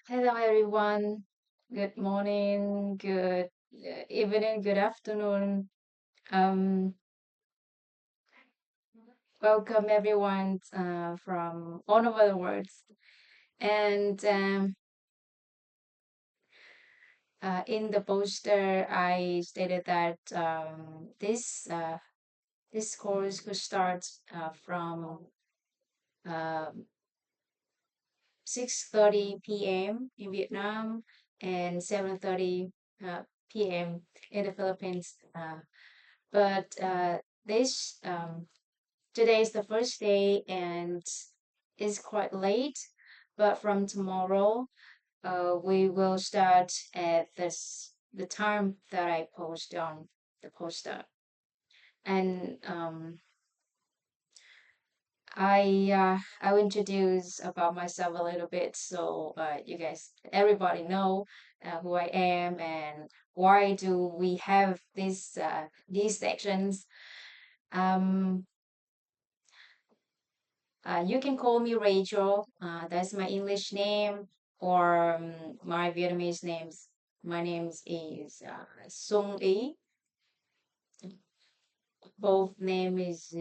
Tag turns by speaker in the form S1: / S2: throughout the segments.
S1: Hello, everyone. Good morning, good evening, good afternoon. Um, Welcome everyone from all over the world. And in the poster, I stated that this course could start from 6:30 p.m. in Vietnam and 7:30 p.m. in the Philippines. But this Today is the first day and it's quite late. But from tomorrow, we will start at the time that I post on the poster. And I'll introduce about myself a little bit so you guys everybody know who I am and why do we have these sections. Um, you can call me Rachel. That's my English name, or my Vietnamese names. My name is Sung Y. Both name is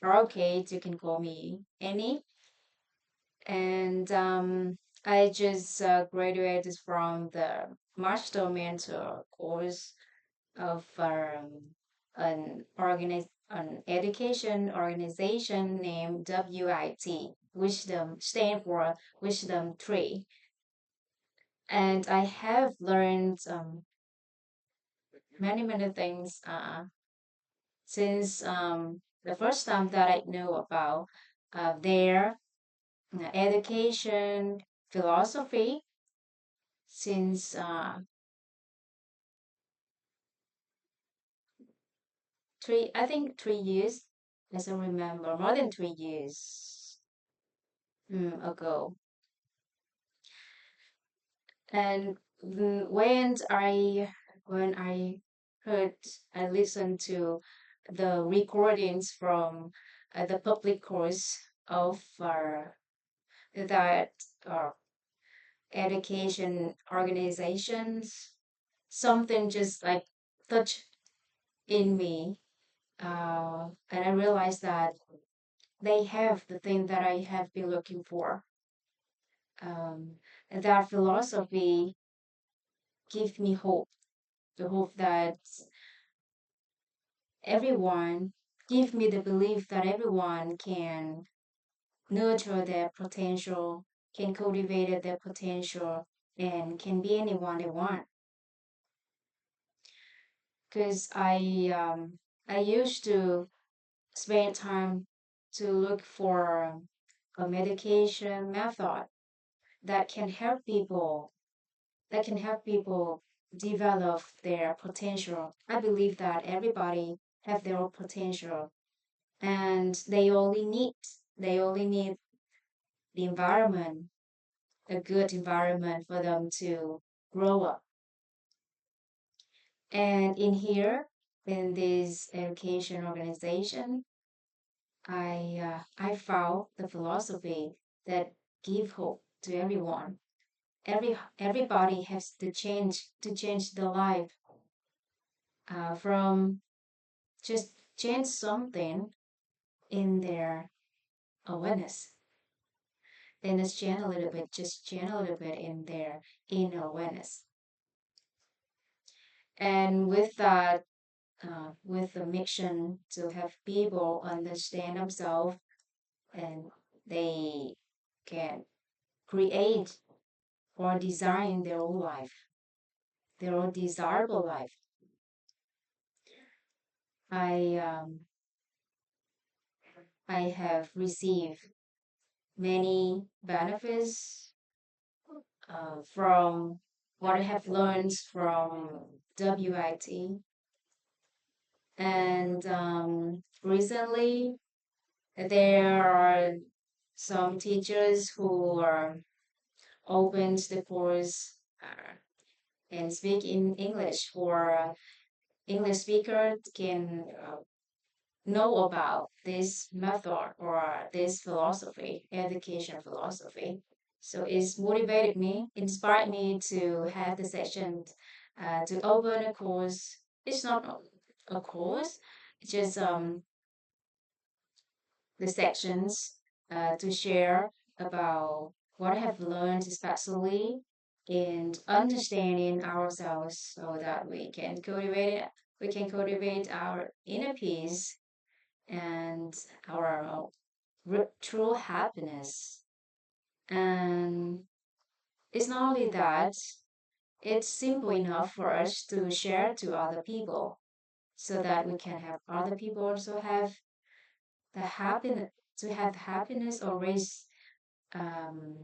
S1: are okay. You can call me any. And I just graduated from the Master Mentor course of an education organization named WIT, Wisdom, stand for Wisdom Tree. And I have learned many things since the first time that I knew about their education philosophy since 3 years. I don't remember, more than 3 years ago. And when I heard, I listened to the recordings from the public course of that uh, education organizations, something just like touched in me, and I realized that they have the thing that I have been looking for. And that philosophy gives me hope, the hope that everyone, give me the belief that everyone can nurture their potential, can cultivate their potential, and can be anyone they want. Because I used to spend time to look for a medication method that can help people that can help people develop their potential. I believe that everybody have their own potential and they only need the environment, a good environment for them to grow up. And in here, in this education organization, I found the philosophy that give hope to everyone. Everybody has to change their life from just change something in their awareness. Then just change a little bit in their inner awareness. And with that, with the mission to have people understand themselves and they can create or design their own life, their own desirable life. I I have received many benefits from what I have learned from WIT. And recently, there are some teachers who are opened the course and speak in English for English speakers can know about this method or this philosophy, education philosophy. So it's motivated me, inspired me to have the session, to open a course. It's not a course, it's just the sections to share about what I have learned, especially in understanding ourselves, so that we can cultivate our inner peace and our true happiness. And it's not only that, it's simple enough for us to share to other people, so that we can have other people also have the happiness, to have happiness, or um,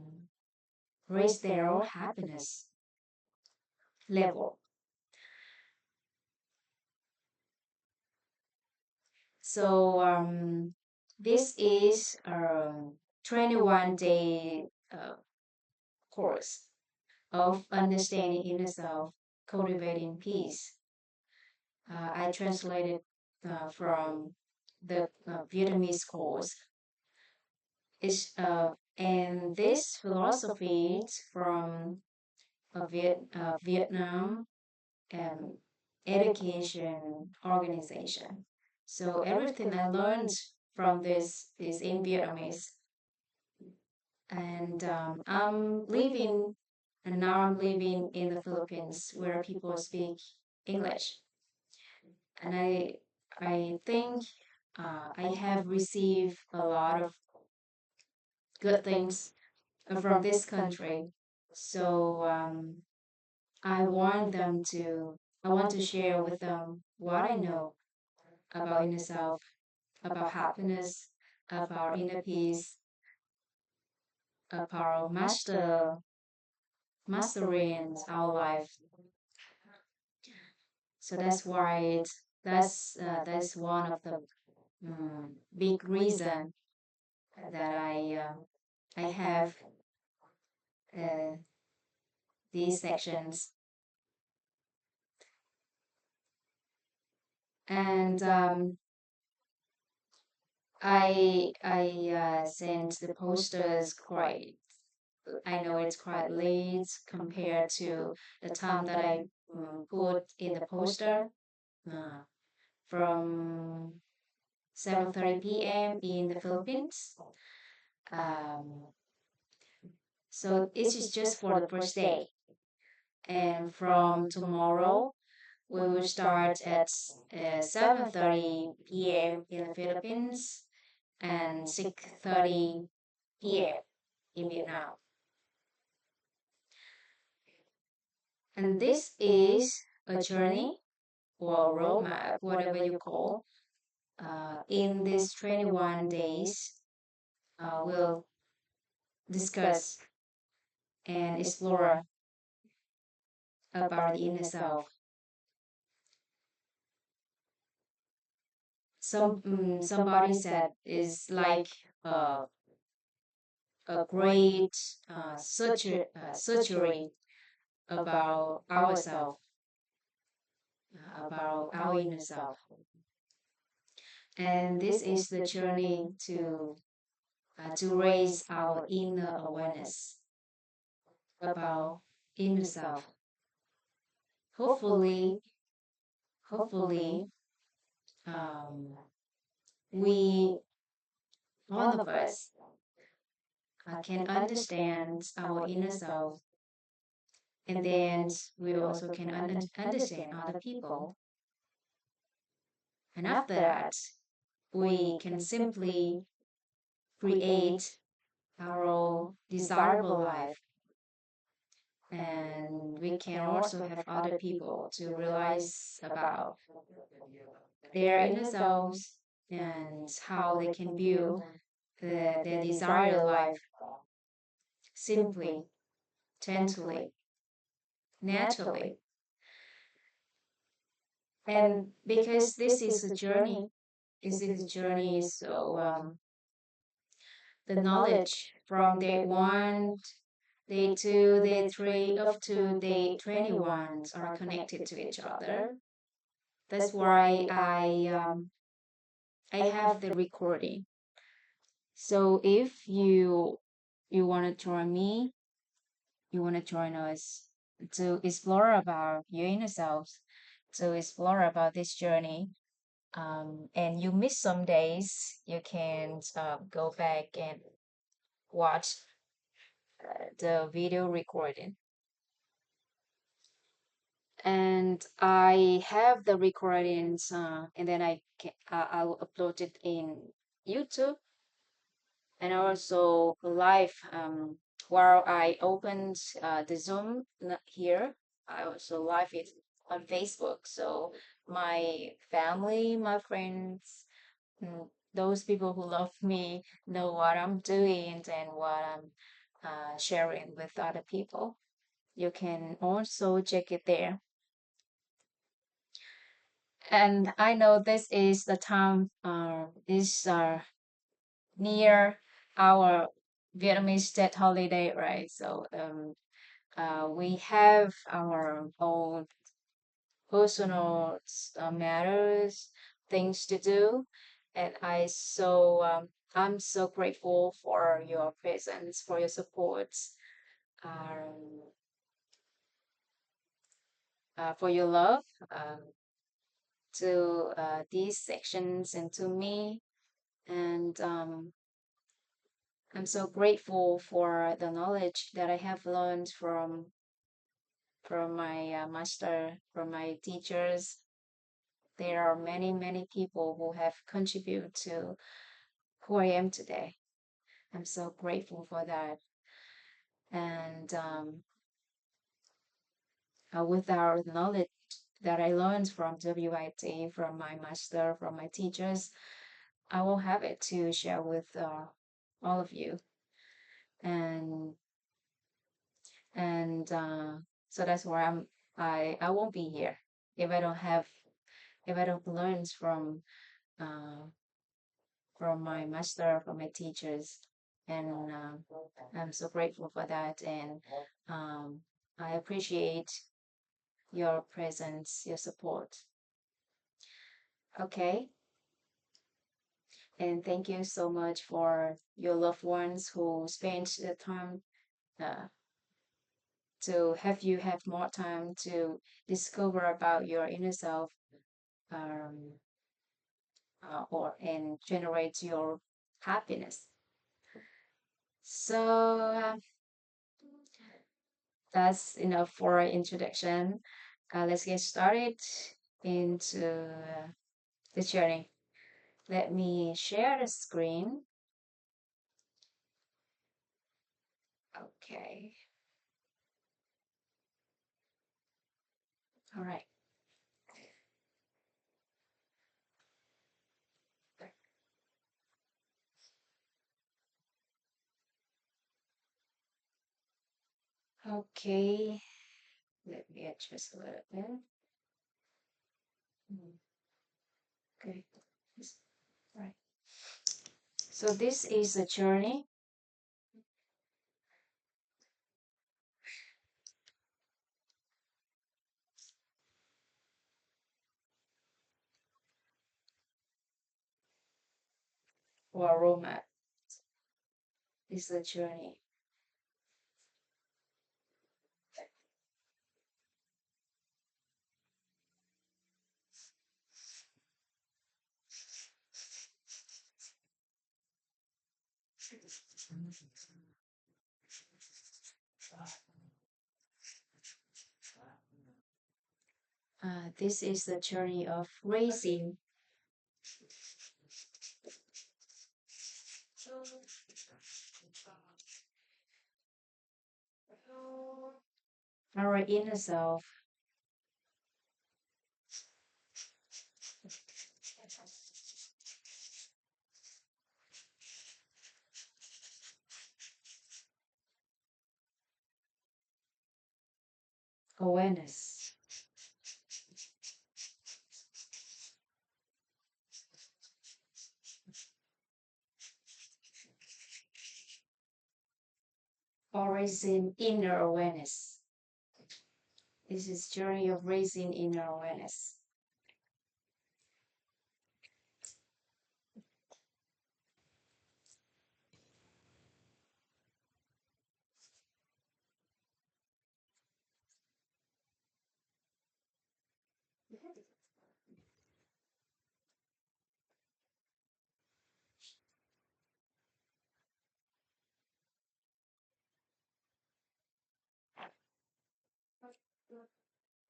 S1: raise their own happiness level. So this is a 21-day course of understanding inner self, cultivating peace. I translated from the Vietnamese course. And this philosophy is from Vietnam um, education organization. So everything I learned from this is in Vietnamese. And now I'm living in the Philippines, where people speak English. And I think I have received a lot of good things from this country. So I want to share with them what I know about inner self, about happiness, about inner peace, about mastering our life. So that's one of the big reason that I have uh, these sections. And I sent the posters quite. I know it's quite late compared to the time that I put in the poster, uh, from 7:30 p.m. in the Philippines. Um, so this is just for the first day, and from tomorrow we will start at 7:30 p.m. in the Philippines and 6:30 p.m. in Vietnam. And this is a journey or roadmap, whatever you call. In these 21 days, we'll discuss and explore about the inner self. Somebody said is like uh, a great surgery about ourselves, about our inner self. And this is the journey to raise our inner awareness about inner self. Hopefully, hopefully, um, we all of us can understand our inner self, and then we also can understand other people. And after that, we can simply create our own desirable life, and we can also have other people to realize about their inner selves and how they can build their desired life simply, gently, naturally. And because this is a journey, so the knowledge from day one, day two, day three, up to day 21 are connected to each other. That's why I have the recording. So if you you want to join me, you want to join us to explore about your inner selves, to explore about this journey. And you miss some days, you can go back and watch the video recording. And I have the recordings, and then I'll upload it in YouTube, and also live, while I opened the Zoom here. I also live it on Facebook. So my family, my friends, those people who love me know what I'm doing and what I'm sharing with other people. You can also check it there. And I know this is the time, is near our Vietnamese state holiday, right? So we have our own personal matters, things to do, and I'm so grateful for your presence, for your support, um, for your love, um, to these sections and to me. And I'm so grateful for the knowledge that I have learned from my master, from my teachers. There are many, many people who have contributed to who I am today. I'm so grateful for that. And with our knowledge that I learned from WIT, from my master, from my teachers, I will have it to share with all of you. And so that's why I won't be here if I don't have if I don't learn uh, from my master, from my teachers, and I'm so grateful for that. And um, I appreciate your presence, your support. Okay, and thank you so much for your loved ones who spent the time uh, to have you have more time to discover about your inner self, um, or and generate your happiness. So that's enough for introduction. Let's get started into the journey. Let me share the screen. Okay. All right. Okay. Let me adjust a little bit. Mm, okay. Right. So this is a journey or a roadmap. This is a journey. This is the journey of raising our inner self, awareness. Or raising inner awareness. This is journey of raising inner awareness.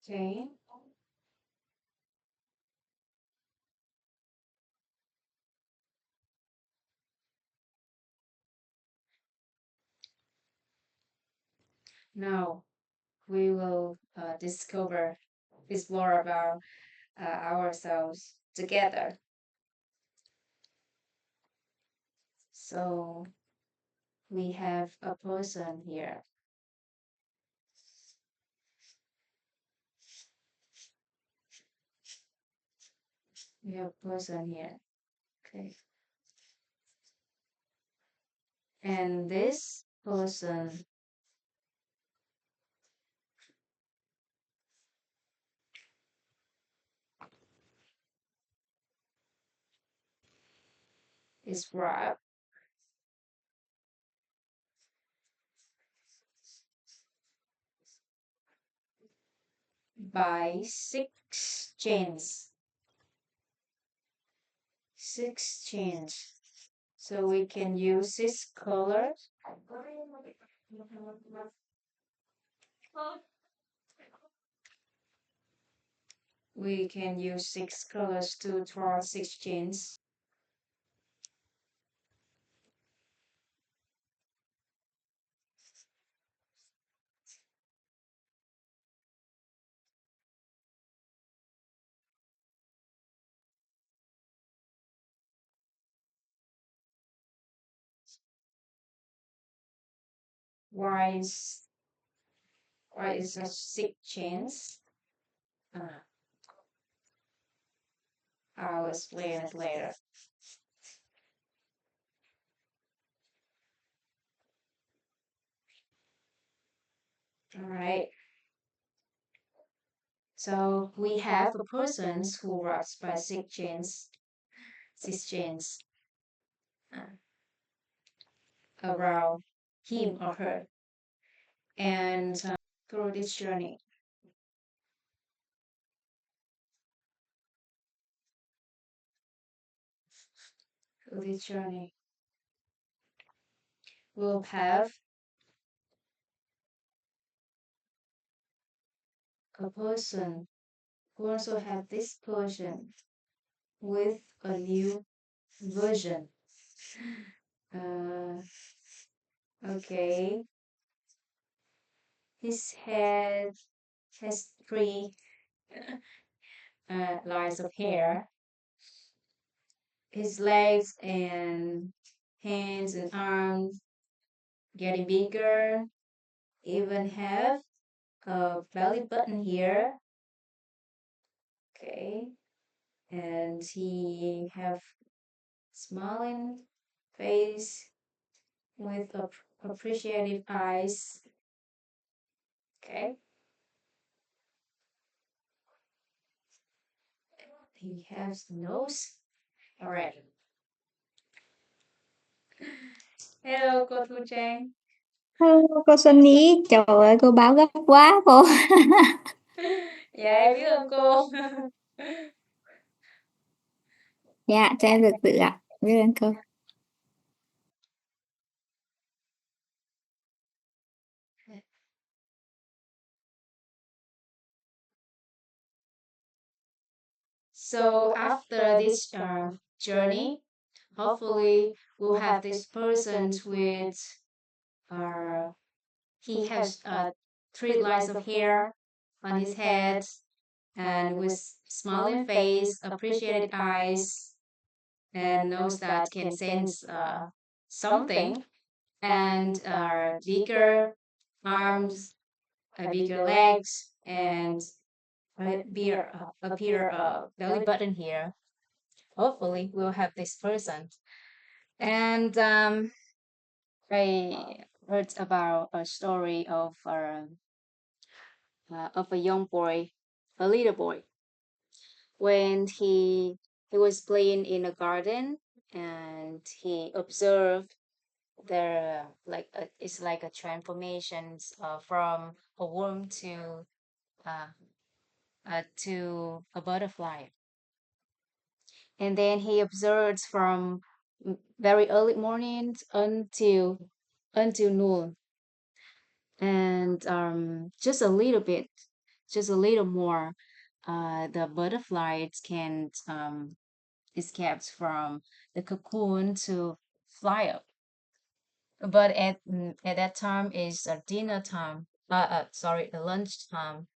S1: Okay. Now we will explore about ourselves together. So we have a person here. We have a person here. Okay. And this person is wrapped by six chains. Six chains. So we can use six colors. We can use six colors to draw six chains. Why is why is such six chains? Uh, I'll explain it later. All right. So we have a person who wraps by six chains uh, around him or her, and through this journey, through this journey, we'll have a person who also have this person with a new version. Uh, okay, his head has three lines of hair. His legs and hands and arms getting bigger. Even have a belly button here. Okay, and he have smiling face with appreciative eyes. Okay, he has nose. All right. Hello, cô Thu Trang.
S2: Hello, cô Sunny, trời ơi cô báo gấp quá cô.
S1: Dạ em biết ơn cô.
S2: Dạ, cho em được tự ạ. Biết ơn cô.
S1: So after this journey, hopefully we'll have this person with uh, he has three lines of hair on his head and with smiling face, appreciated eyes, and nose that can sense something, and bigger arms, bigger legs, and appear belly button here. Hopefully, we'll have this person. And I heard about a story of a young boy, a little boy, when he was playing in a garden and he observed there it's like a transformations from a worm uh, to a butterfly, and then he observed from very early mornings until noon, and just a little bit just a little more, the butterflies can escape from the cocoon to fly up. But at that time is dinner time. Sorry, lunch time,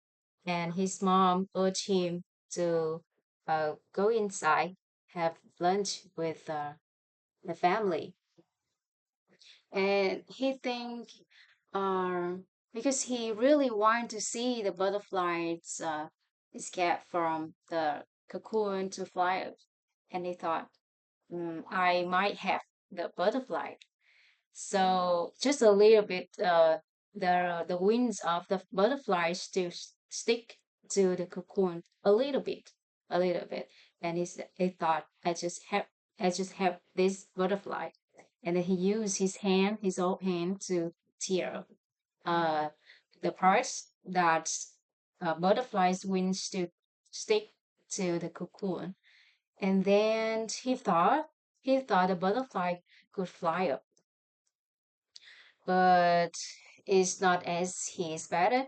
S1: and his mom urged him to go inside, have lunch with the family, and he think, uh, because he really wanted to see the butterflies escape from the cocoon to fly out, and he thought, I might have the butterfly. So just a little bit, the wings of the butterflies to stick to the cocoon a little bit, and he thought, I just have this butterfly, and then he used his old hand to tear uh the parts that butterflies' wings to stick to the cocoon, and then he thought the butterfly could fly up, but it's not as he expected.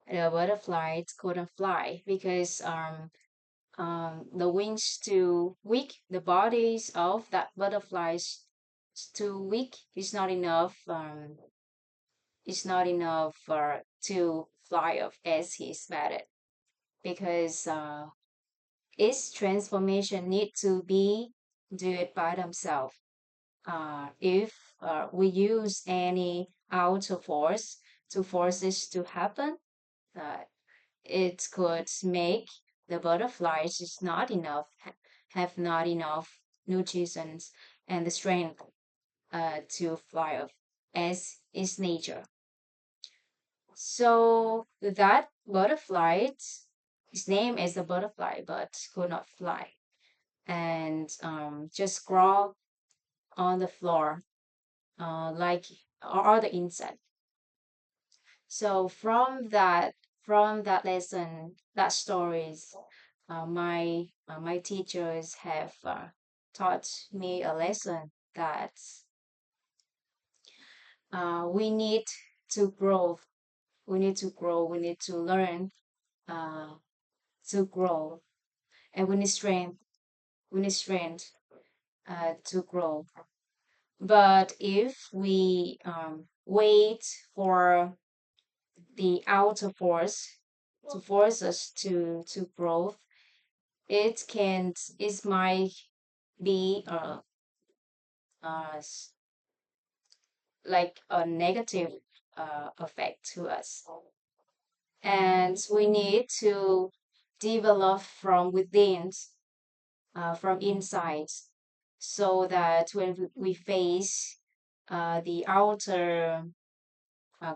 S1: The butterfly couldn't fly because the wings too weak. The bodies of that butterflies too weak. It's not enough to fly up as he expected because its transformation need to be do it by themselves. If we use any outer force to force this to happen, uh, it could make the butterflies is not enough, have not enough nutrition and the strength to fly off as is nature. So that butterfly, its name is a butterfly, but could not fly and just crawl on the floor like other insect. So from that lesson, that stories, my teachers have taught me a lesson that we need to grow. We need to grow. We need to learn uh, to grow, and we need strength. We need strength to grow. But if we wait for the outer force to force us to growth, it might be like a negative effect to us, and we need to develop from within, from inside, so that when we face the outer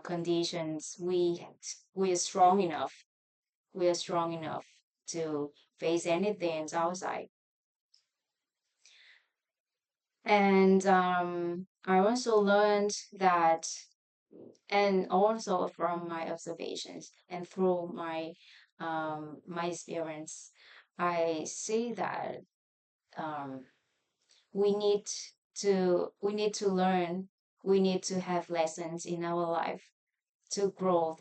S1: conditions, we are strong enough. We are strong enough to face anything outside. And I also learned that, and also from my observations and through my experience, I see that um, we need to learn, we need to have lessons in our life to grow.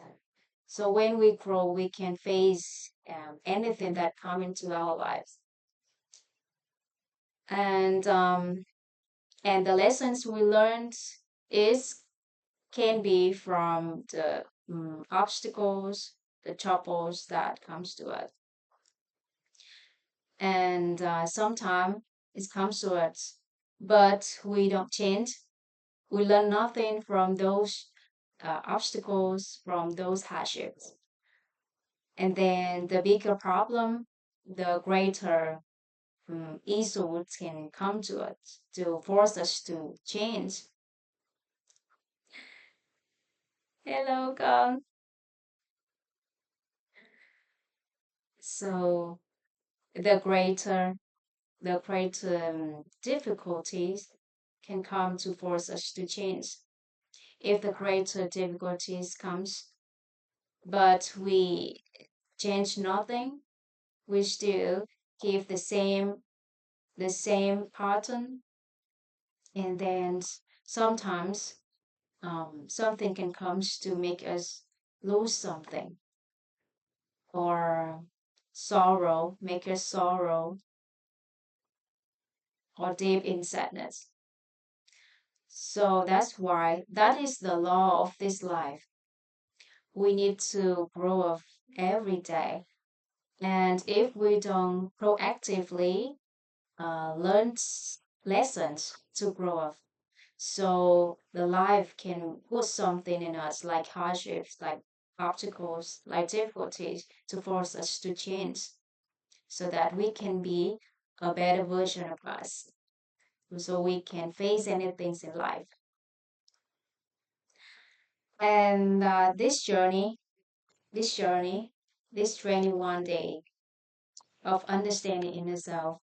S1: So when we grow, we can face anything that come into our lives, and and the lessons we learned is can be from the obstacles, the troubles that comes to us, and sometimes it comes to us, but we don't change. We learn nothing from those obstacles, from those hardships, and then the bigger problem, the greater issues can come to us to force us to change. Hello, con. So the greater difficulties can come to force us to change. If the greater difficulties comes, but we change nothing, we still keep the same pattern, and then sometimes something can come to make us lose something. or sorrow, make you sorrow or deep in sadness. So that's why that is the law of this life. We need to grow up every day. And if we don't proactively learn lessons to grow up, so the life can put something in us like hardships, like obstacles, like difficulties to force us to change so that we can be a better version of us. So we can face anything in life. And this journey, this 21 day of understanding inner self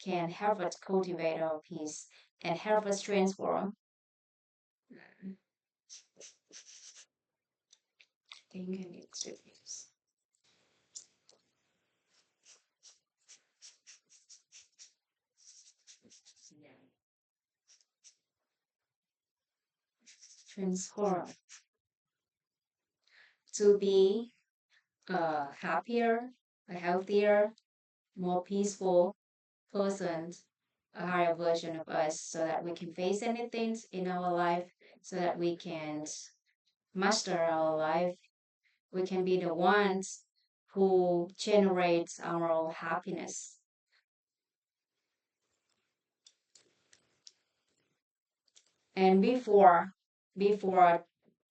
S1: can help us cultivate our peace and help us transform. I think I need to use transform to be a happier, a healthier, more peaceful person, a higher version of us, so that we can face anything in our life, so that we can master our life. We can be the ones who generates our own happiness. And before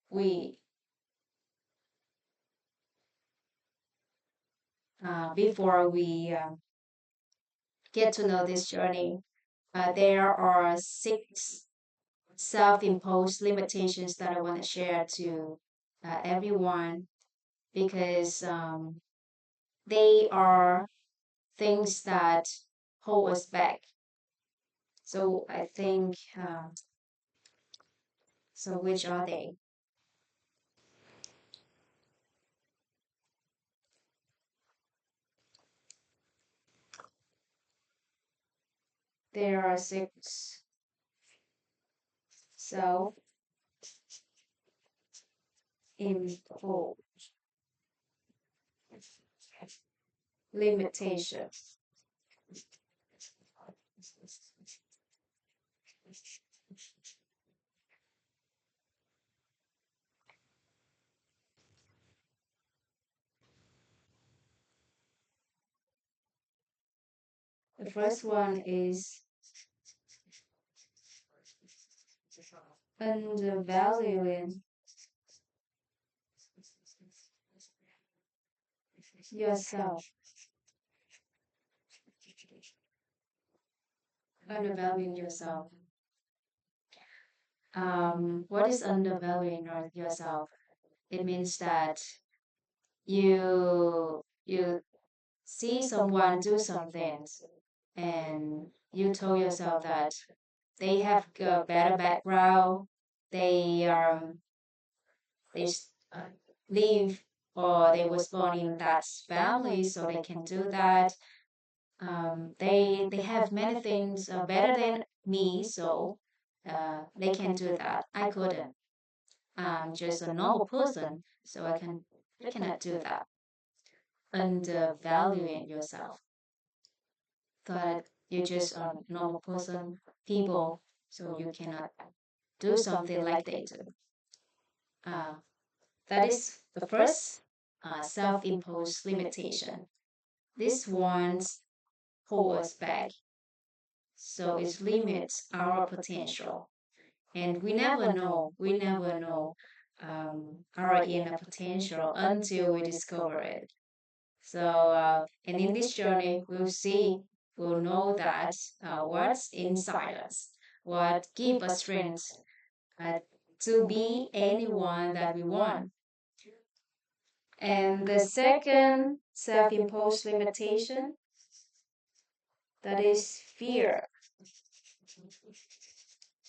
S1: we get to know this journey, there are six self-imposed limitations that I want to share to everyone because they are things that hold us back. So I think so. Which are they? There are six self-imposed limitations. The first one is undervaluing yourself. Undervaluing yourself. What is undervaluing yourself? It means that you see someone do something and you told yourself that they have a better background, they they live or they was born in that family, so they can do that. They have many things better than me, so they can do that. I couldn't. I'm just a normal person, so I cannot do that. Undervaluing yourself. Thought you're just a normal person, people, so you cannot do something like they do. Uh, that is the first self-imposed limitation. This one's hold us back, so it limits our potential, and we never know our inner potential until we discover it. So, and in this journey, we'll know that what's inside us, what give us strength uh, to be anyone that we want. And the second self-imposed limitation, that is fear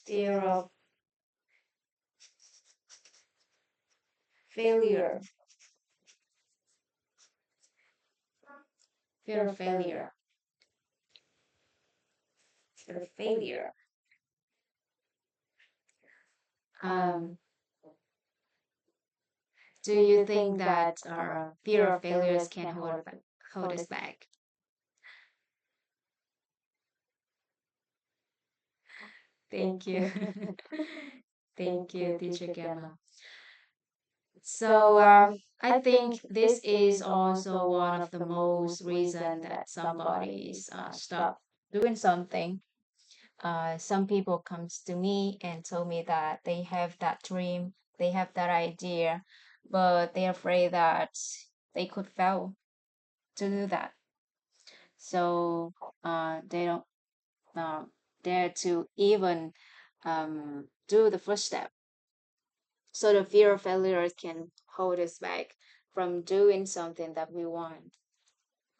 S1: of failure, fear of failure, fear of failure. Um, Do you think that our fear of failures can hold us back? Thank you. Thank you, teacher Gemma. So I think this is also one of the most reason that somebody's stop doing something. Some people comes to me and told me that they have that dream, they have that idea, but they're afraid that they could fail to do that. So they don't uh, dare to even do the first step. So the fear of failure can hold us back from doing something that we want.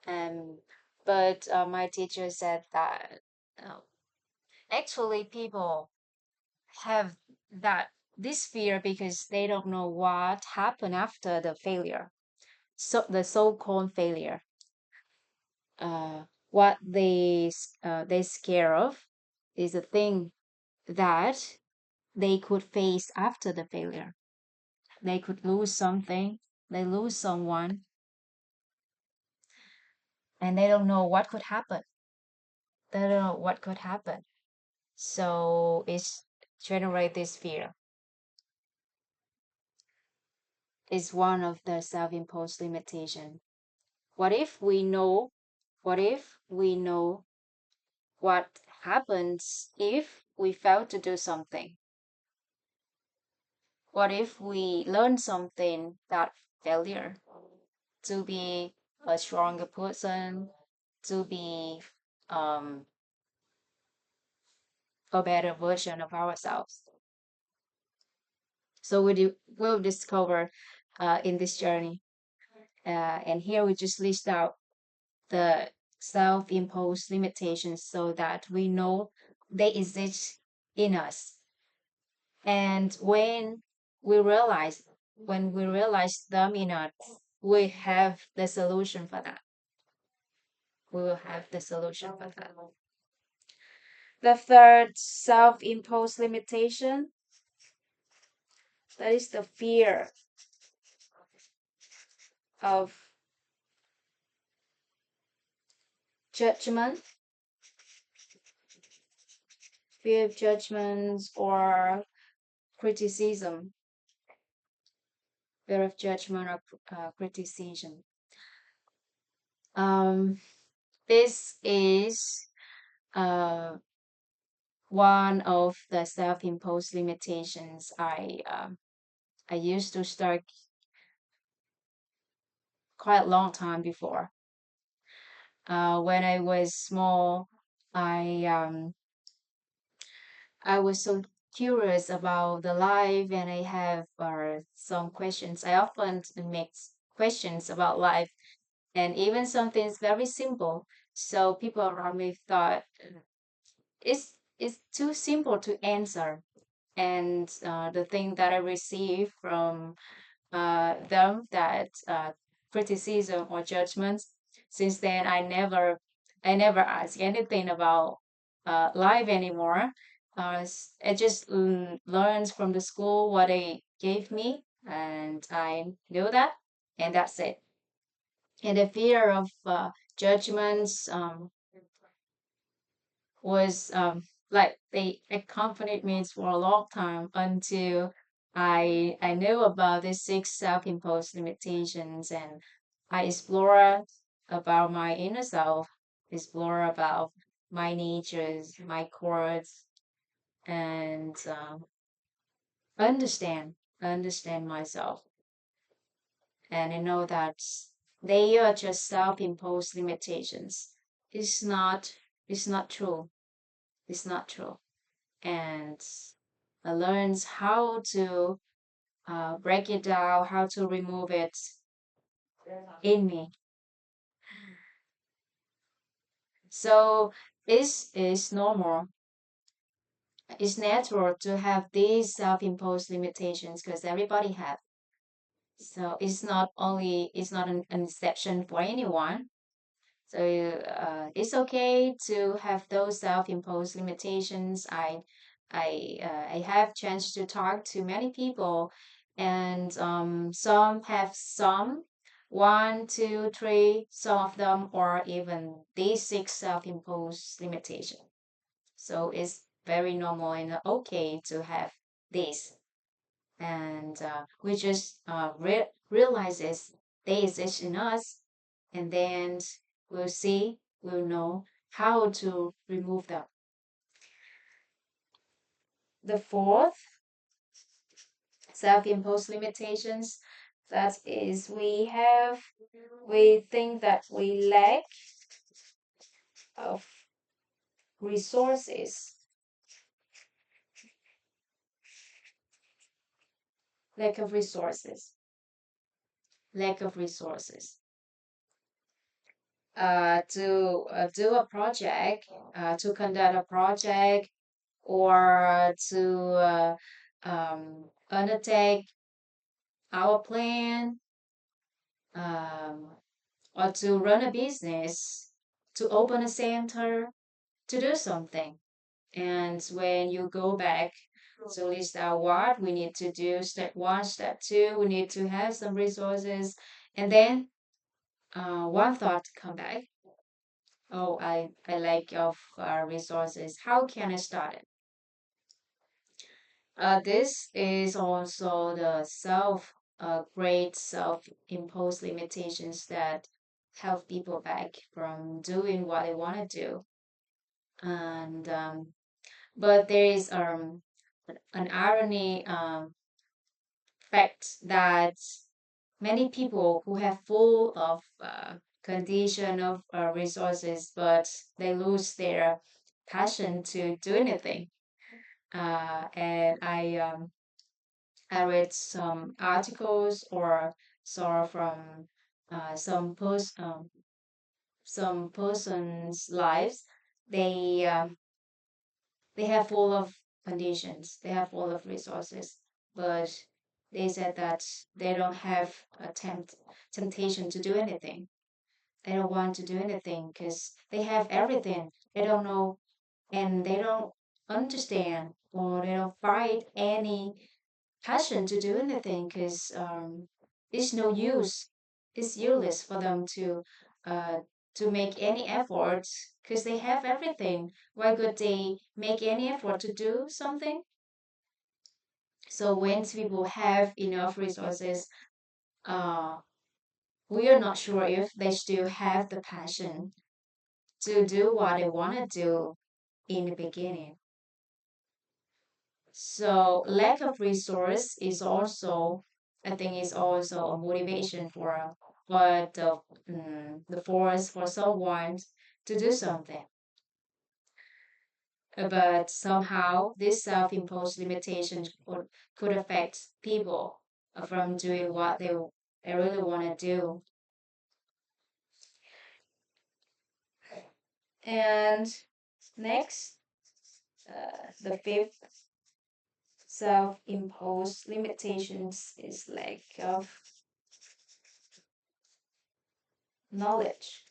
S1: Um, but my teacher said that uh, actually people have that this fear because they don't know what happened after the failure. So the so-called failure, uh, what they scare of is a thing that they could face after the failure. They could lose something, they lose someone, and they don't know what could happen. They don't know what could happen. So it's generate this fear. Is one of the self-imposed limitation. What if we know? What if we know what happens if we fail to do something? What if we learn something that failure to be a stronger person, to be um, a better version of ourselves? So we'll discover in this journey. And here we just list out the self-imposed limitations so that we know they exist in us. And when we realize them in us, we have the solution for that. We will have the solution for that. The third self-imposed limitation, that is the fear of judgment, fear of judgments or criticism, fear of judgment or criticism. Um, this is one of the self-imposed limitations I used to start quite a long time before. When I was small, I I was so curious about the life, and I have some questions. I often make questions about life, and even something very simple. So people around me thought it's too simple to answer, and the thing that I receive from them that criticism or judgments. Since then, I never ask anything about life anymore. I just learned from the school what they gave me, and I know that, and that's it. And the fear of judgments was like they accompanied me for a long time until I knew about these six self-imposed limitations, and I explored about my inner self, explore about my natures, my chords, and understand understand myself. And I know that they are just self-imposed limitations. It's not it's not true. It's not true. And learns how to break it down, how to remove it in me. So this is normal. It's natural to have these self-imposed limitations because everybody have. So it's not an exception for anyone. So it's okay to have those self-imposed limitations. I have chance to talk to many people and some have some one, two, three. Some of them are even these six self-imposed limitation. So it's very normal and okay to have this, and we just realizes they exist in us, and then we'll know how to remove them. The fourth self-imposed limitations, that is we think that we lack of resources, lack of resources, lack of resources. To do a project, to conduct a project, or to undertake our plan, um, or to run a business, to open a center, to do something. And when you go back to list out what we need to do, step one, step two, we need to have some resources. And then one thought come back. Oh, I lack of resources. How can I start it? This is also the great self-imposed limitations that help people back from doing what they want to do. And but there is an irony fact that many people who have full of condition of resources, but they lose their passion to do anything. And I read some articles or saw from some person's lives. They they have full of conditions. They have full of resources, but they said that they don't have a temptation to do anything. They don't want to do anything because they have everything. They don't know, and they don't understand, or they don't find any passion to do anything because it's no use. It's useless for them uh, to make any efforts because they have everything. Why could they make any effort to do something? So when people have enough resources, uh, we are not sure if they still have the passion to do what they want to do in the beginning. So lack of resource is also, I think, is also a motivation for the force for someone to do something. But somehow this self-imposed limitation could affect people from doing what they really want to do. And next, the fifth self-imposed limitations is lack of knowledge.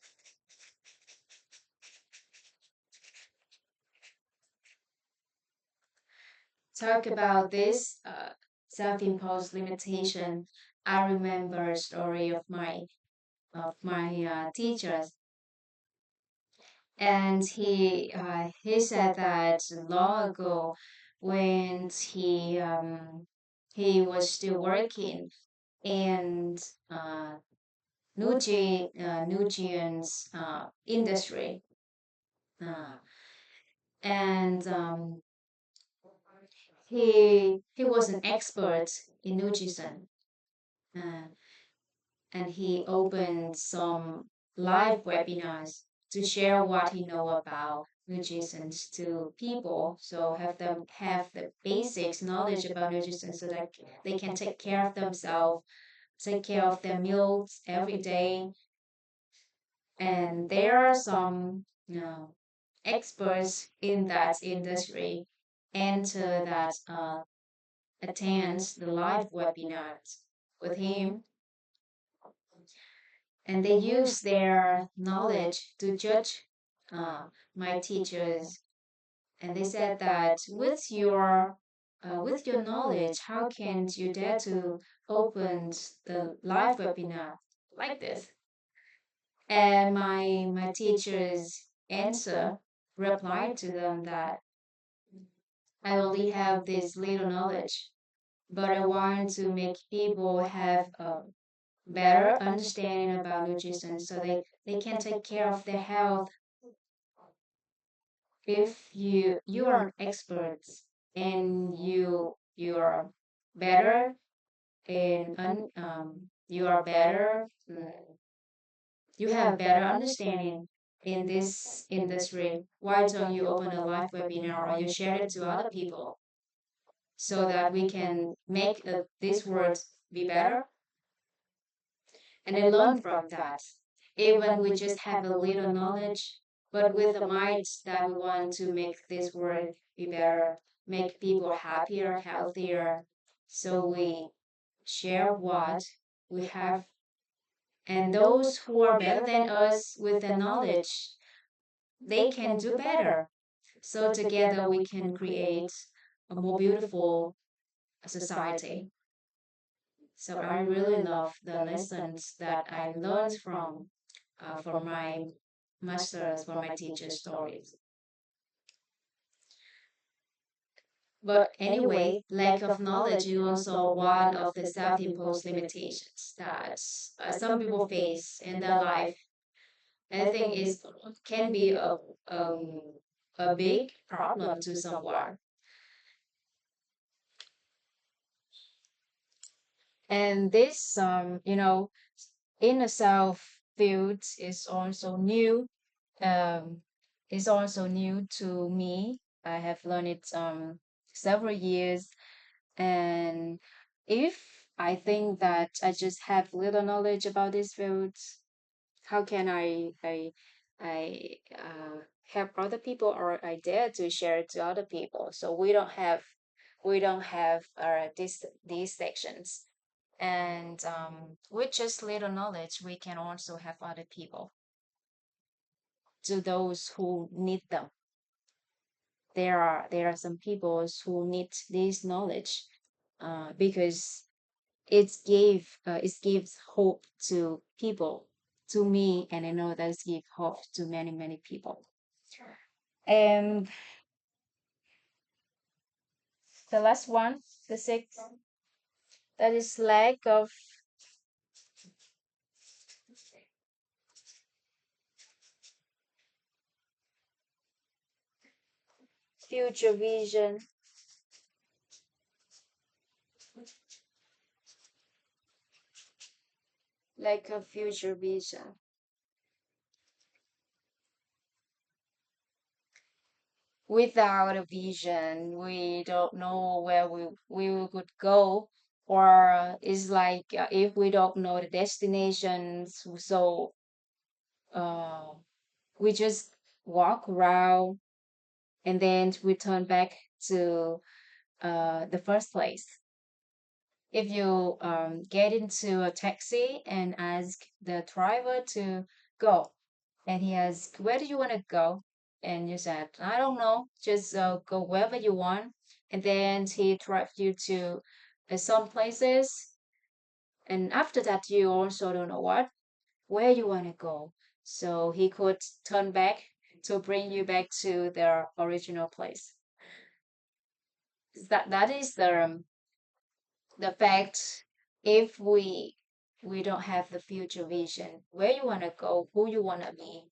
S1: Talk about this self-imposed limitation. I remember a story of my teachers, and he said that long ago, when he was still working in Nutrients industry, uh, and he was an expert in nutrition, uh, and he opened some live webinars to share what he know about nutrition to people, so have them have the basics knowledge about nutrition so that they can take care of themselves, take care of their meals every day. And there are some experts in that industry enter that attends the live webinars with him, and they use their knowledge to judge my teachers. And they said that with your knowledge, how can you dare to open the live webinar like this? And my teacher's answer replied to them that I only have this little knowledge, but I want to make people have a better understanding about nutrition so they can take care of their health. If you are experts and you are better you are better you have better understanding in this industry, why don't you open a live webinar or you share it to other people so that we can make this world be better and then learn from that. Even we just have a little knowledge, but with the mind that we want to make this world be better, make people happier, healthier. So we share what we have, and those who are better than us with the knowledge, they can do better. So together we can create a more beautiful society. So I really love the lessons that I learned from my masters, from my teacher stories. But anyway, lack of knowledge is also one of the self-imposed limitations that some people face in their life. I think is can be um, a big problem to someone. And this, inner self field um, is also new to me. I have learned it several years, and if I think that I just have little knowledge about this field, how can I help other people or I dare to share it to other people? So we don't have these sections, and with just little knowledge, we can also help other people to those who need them. There are some people who need this knowledge because it gives hope to people, to me, and I know that it gives hope to many people. And the last one, the sixth, that is lack of future vision. Lack of future vision. Without a vision, we don't know where we could go, or it's like if we don't know the destinations, so uh, we just walk around and then return back to the first place. If you get into a taxi and ask the driver to go, and he asks, "Where do you want to go?" And you said, "I don't know, just go wherever you want." And then he drives you to some places, and after that, you also don't know where you want to go. So he could turn back to bring you back to their original place. That is the fact. If we don't have the future vision, where you want to go, who you want to be,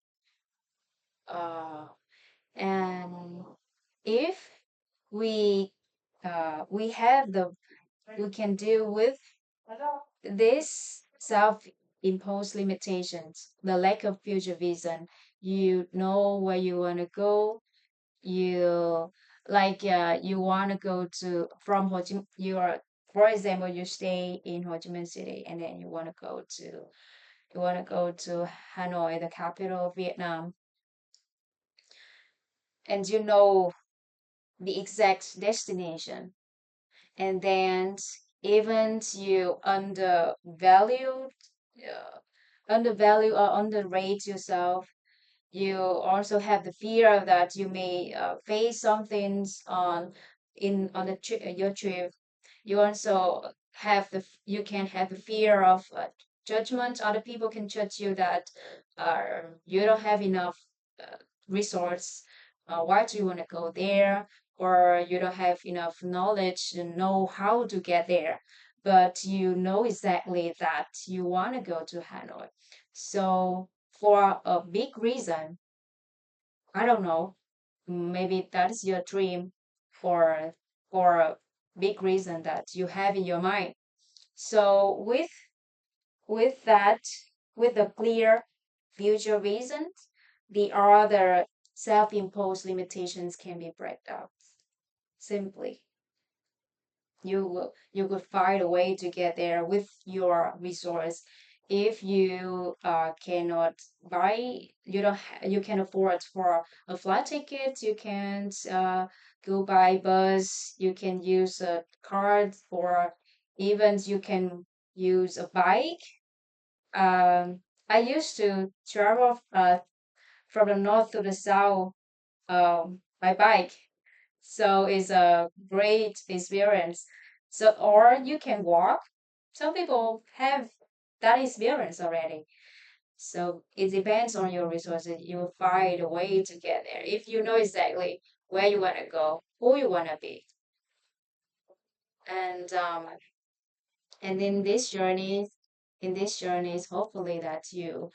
S1: uh and if we we have the we can deal with this self-imposed limitations, the lack of future vision. You know where you want to go. You you want to go to from Ho Chi you are, for example, you stay in Ho Chi Minh City, and then you want to go to Hanoi, the capital of Vietnam, and you know the exact destination. And then even you undervalue or underrate yourself, you also have the fear that you may face some things on in on the your trip, you also have you can have the fear of judgment. Other people can judge you that you don't have enough uh, resource. Why do you want to go there? Or you don't have enough knowledge to know how to get there, but you know exactly that you want to go to Hanoi. So for a big reason, I don't know, maybe that is your dream for a big reason that you have in your mind. So with that, with a clear future reason, the other self-imposed limitations can be break out simply. You could find a way to get there with your resource. If you cannot buy, you can afford for a flight ticket, you can't go by bus, you can use a card, or even you can use a bike. I used to travel from the north to the south by bike, so it's a great experience. So, or you can walk. Some people have that experience already. So it depends on your resources. You will find a way to get there if you know exactly where you want to go, who you want to be, and and in this journey, is hopefully that you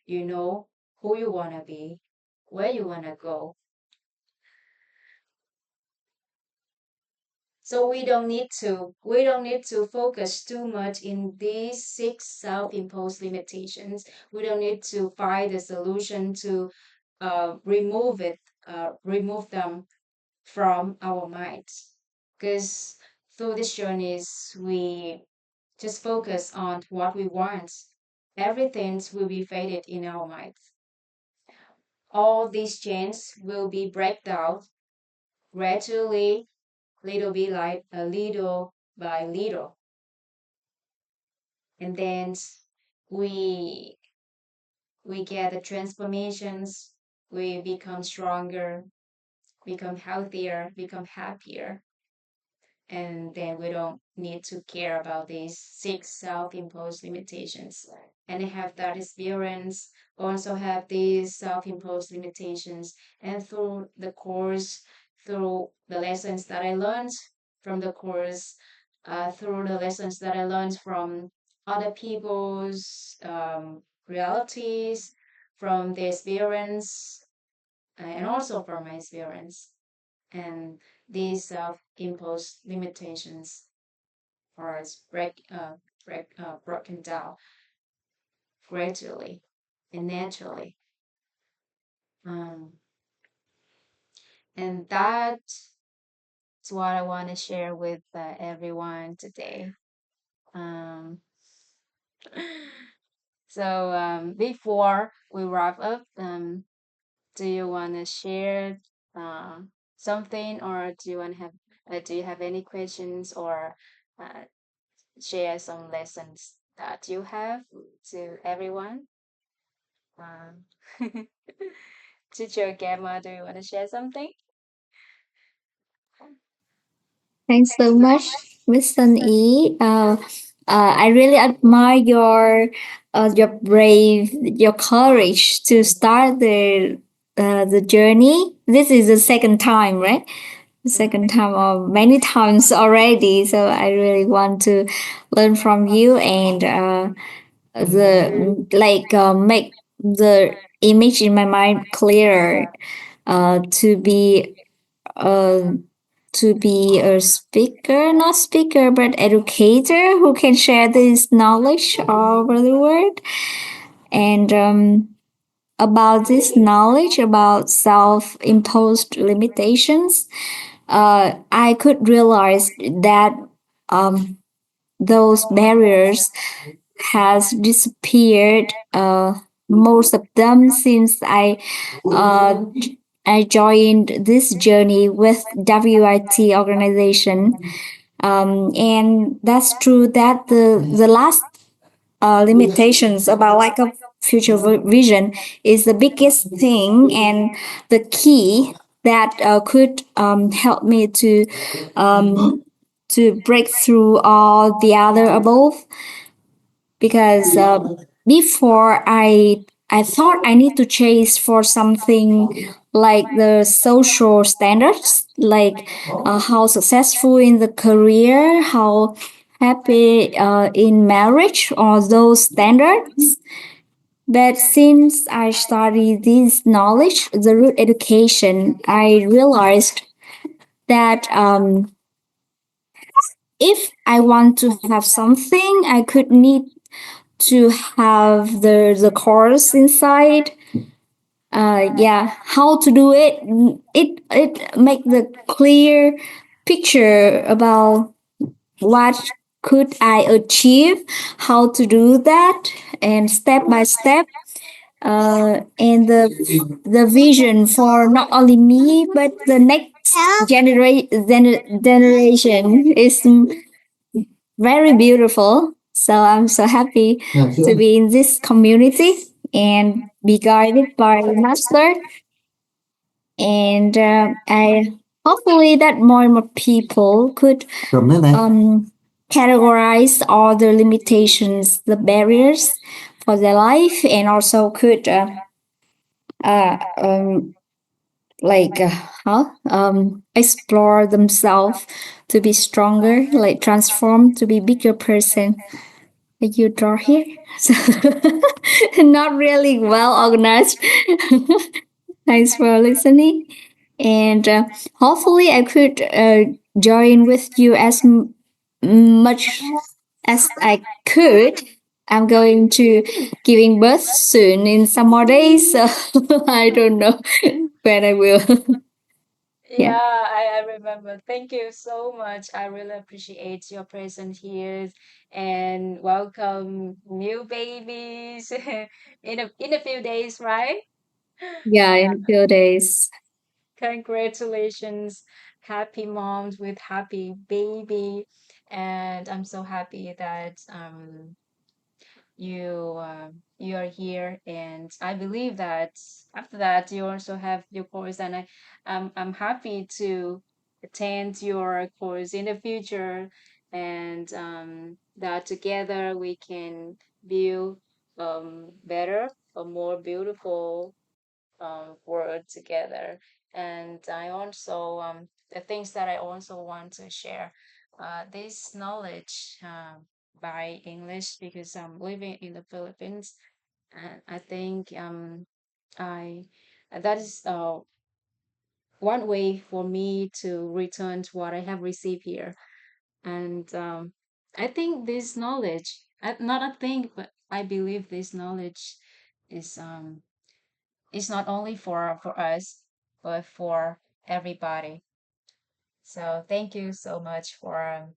S1: know who you want to be, where you want to go. So we don't need to focus too much in these six self-imposed limitations. We don't need to find a solution to remove them from our minds. Because through these journeys, we just focus on what we want. Everything will be faded in our minds. All these chains will be break down gradually, little bit like a little by little. And then we we get the transformations, we become stronger, become healthier, become happier, and then we don't need to care about these six self-imposed limitations. And I have that experience, also have these self-imposed limitations, and through the course, through the lessons that I learned from the course, through the lessons that I learned from other people's realities, from their experience, and also from my experience, and these self-imposed limitations are broken down gradually and naturally. Um, and that's what I want to share with everyone today. Um, so before we wrap up, do you want to share uh, something, or do you have any questions, or uh, share some lessons that you have to everyone? Um, Teacher Gamma, do you want to share something?
S2: Thanks so much, Miss Sun E. I really admire your brave, your courage to start the journey. This is the second time, right? The second time or many times already. So I really want to learn from you and the make the image in my mind clearer. To be uh, to be a speaker, not speaker, but educator who can share this knowledge all over the world. And about this knowledge about self imposed limitations, I could realize that um, those barriers has disappeared. Most of them since uh, I joined this journey with WIT organization. And that's true that the last limitations about lack of future vision is the biggest thing and the key. that could help me um, to break through all the other above, because before I thought I need to chase for something like the social standards, like how successful in the career, how happy in marriage, or those standards. But since I studied this knowledge, the root education, I realized that if I want to have something, I could need to have the course inside. Yeah, how to do it. It make the clear picture about what could I achieve, how to do that, and step by step. And the vision for not only me but the next generation is very beautiful. So I'm so happy to be in this community and be guided by the master. And I hopefully that more and more people could categorize all the limitations, the barriers for their life, and also could uh, um, like how explore themselves to be stronger, like transform to be bigger person. Like you draw here, so not really well organized. Thanks for listening, and hopefully I could join with you as much as I could. I'm going to giving birth soon in some more days, so I don't know when I will. Yeah.
S1: Yeah, I remember. Thank you so much. I really appreciate your presence here and welcome new babies in a few days, right?
S2: Yeah,
S1: Yeah.
S2: in a few days.
S1: Congratulations. Happy moms with happy baby. And I'm so happy that you are here, and I believe that after that you also have your course, and I'm happy to attend your course in the future, and that together we can build better, a more beautiful world together. And I also the things that I also want to share this knowledge by English, because I'm living in the Philippines, and I think I that is one way for me to return to what I have received here. And I think this knowledge, not a think, but I believe this knowledge is it's not only for us, but for everybody. So thank you so much for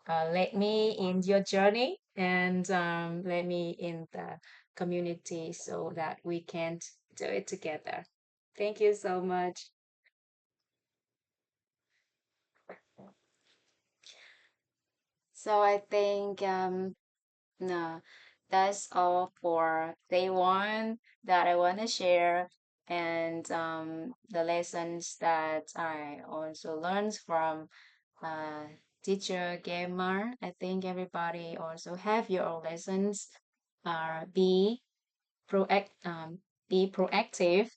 S1: let me in your journey, and let me in the community so that we can do it together. Thank you so much. So I think no, that's all for day one that I want to share, and the lessons that I also learned from uh, teacher Gamer. I think everybody also have your own lessons. Be be proactive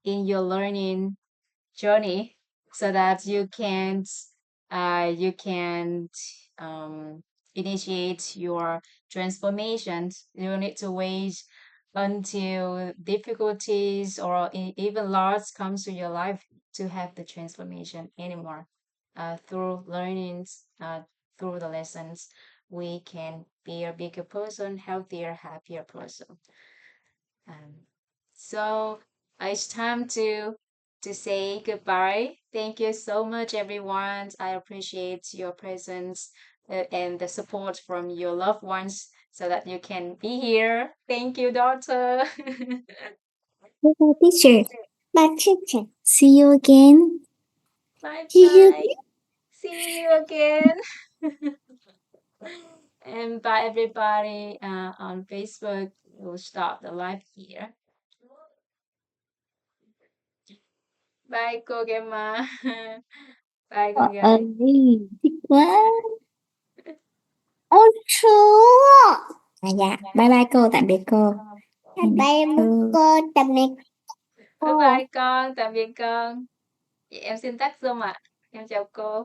S1: in your learning journey so that you can um, initiate your transformations. You don't need to wait until difficulties or even loss comes to your life to have the transformation anymore. Through learnings, through the lessons, we can be a bigger person, healthier, happier person. Um, so it's time to say goodbye. Thank you so much, everyone. I appreciate your presence and the support from your loved ones so that you can be here. Thank you, daughter.
S2: Bye, teacher. Bye, teacher. See you again.
S1: Bye
S2: See you.
S1: bye. See you again. And bye, everybody on Facebook. We'll stop the live here. Bye cô Gemma. Bye con
S2: Ơi,
S1: gái.
S2: thích quá. Ôi chúa. Dạ, bye bye cô, tạm biệt cô. Tạm biệt cô, tạm biệt
S1: Bye
S2: cô.
S1: bye con, tạm biệt con. Vậy em xin tắt Zoom ạ. Em chào cô.